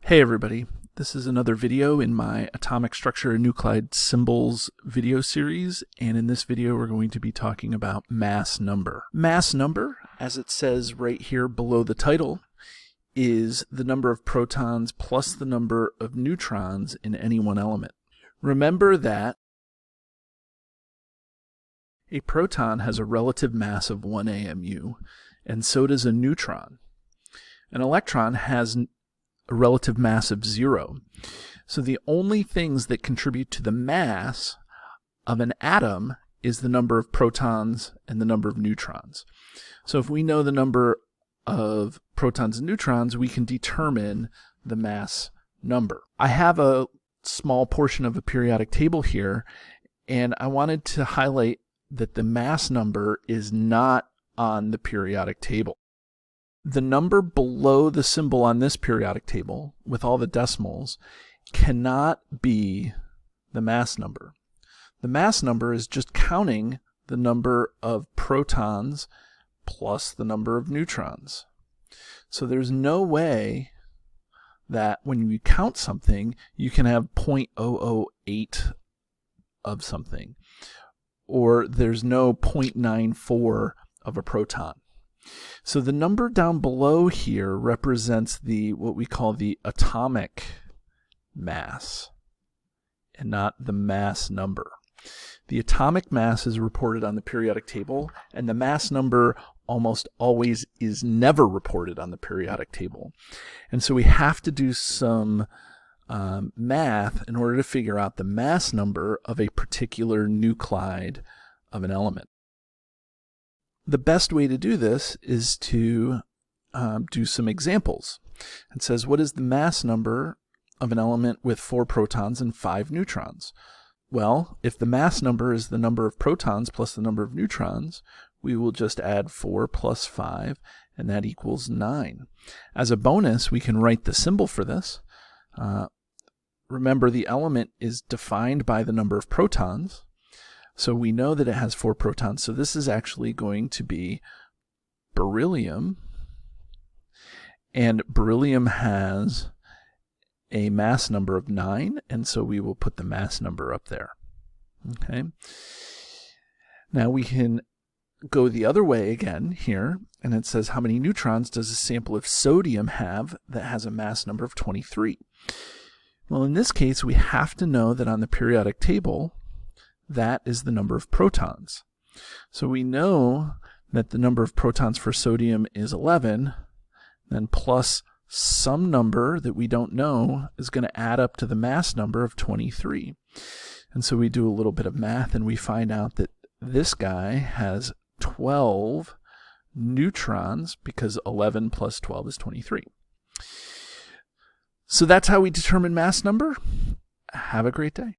Hey everybody, this is another video in my Atomic Structure and Nuclide Symbols video series, and in this video we're going to be talking about mass number. Mass number, as it says right here below the title, is the number of protons plus the number of neutrons in any one element. Remember that a proton has a relative mass of 1 AMU, and so does a neutron. An electron has a relative mass of 0. So the only things that contribute to the mass of an atom is the number of protons and the number of neutrons. So if we know the number of protons and neutrons, we can determine the mass number. I have a small portion of a periodic table here, and I wanted to highlight that the mass number is not on the periodic table. The number below the symbol on this periodic table, with all the decimals, cannot be the mass number. The mass number is just counting the number of protons plus the number of neutrons. So there's no way that when you count something, you can have 0.008 of something, or there's no 0.94 of a proton. So the number down below here represents what we call the atomic mass, and not the mass number. The atomic mass is reported on the periodic table, and the mass number almost always is never reported on the periodic table. And so we have to do some math in order to figure out the mass number of a particular nuclide of an element. The best way to do this is to do some examples. It says, what is the mass number of an element with 4 protons and 5 neutrons? Well, if the mass number is the number of protons plus the number of neutrons, we will just add 4 plus 5, and that equals 9. As a bonus, we can write the symbol for this. Remember, the element is defined by the number of protons. So we know that it has 4 protons. So this is actually going to be beryllium. And beryllium has a mass number of 9. And so we will put the mass number up there. Okay. Now we can go the other way again here. And it says, how many neutrons does a sample of sodium have that has a mass number of 23? Well, in this case, we have to know that on the periodic table, that is the number of protons. So we know that the number of protons for sodium is 11, then plus some number that we don't know is going to add up to the mass number of 23. And so we do a little bit of math and we find out that this guy has 12 neutrons because 11 plus 12 is 23. So that's how we determine mass number. Have a great day.